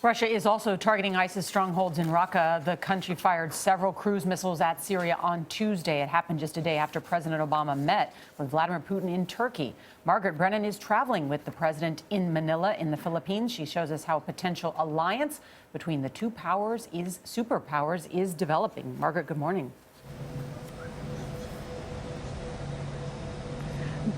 Russia is also targeting ISIS strongholds in Raqqa. The country fired several cruise missiles at Syria on Tuesday. It happened just a day after President Obama met with Vladimir Putin in Turkey. Margaret Brennan is traveling with the president in Manila in the Philippines. She shows us how a potential alliance between the two superpowers is developing. Margaret, good morning.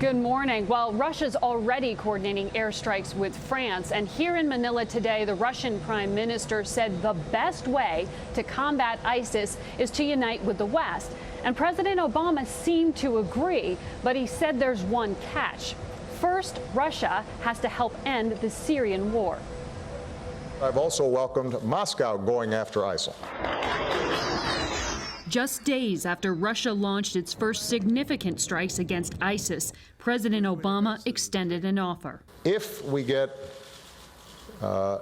Good morning. Well, Russia's already coordinating airstrikes with France. And here in Manila today, the Russian prime minister said the best way to combat ISIS is to unite with the West. And President Obama seemed to agree, but he said there's one catch. First, Russia has to help end the Syrian war. I've also welcomed Moscow going after ISIL. Just days after Russia launched its first significant strikes against ISIS, President Obama extended an offer. If we get a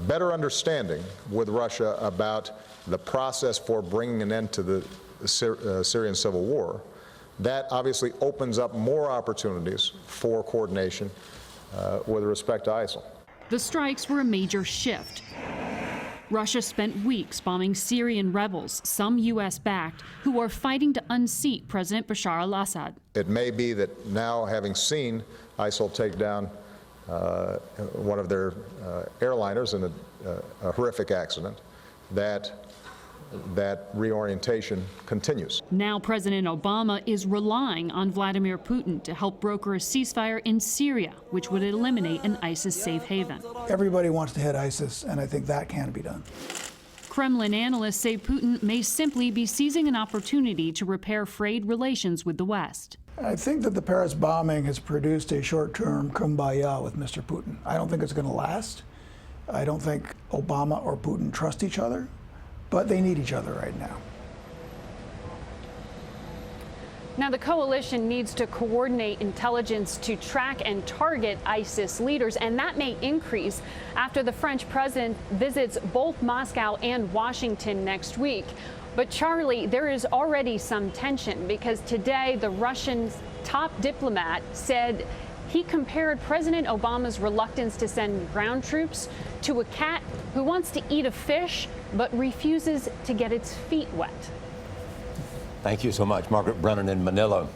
better understanding with Russia about the process for bringing an end to the Syrian civil war, that obviously opens up more opportunities for coordination with respect to ISIL. The strikes were a major shift. Russia spent weeks bombing Syrian rebels, some U.S.-backed, who are fighting to unseat President Bashar al-Assad. It may be that now, having seen ISIL take down one of their airliners in a horrific accident, that reorientation continues. Now President Obama is relying on Vladimir Putin to help broker a ceasefire in Syria, which would eliminate an ISIS safe haven. Everybody wants to hit ISIS, and I think that can be done. Kremlin analysts say Putin may simply be seizing an opportunity to repair frayed relations with the West. I think that the Paris bombing has produced a short-term kumbaya with Mr. Putin. I don't think it's going to last. I don't think Obama or Putin trust each other, but they need each other right now. Now, the coalition needs to coordinate intelligence to track and target ISIS leaders, and that may increase after the French president visits both Moscow and Washington next week. But Charlie, there is already some tension because today the Russian top diplomat said he compared President Obama's reluctance to send ground troops to a cat who wants to eat a fish but refuses to get its feet wet. Thank you so much, Margaret Brennan in Manila.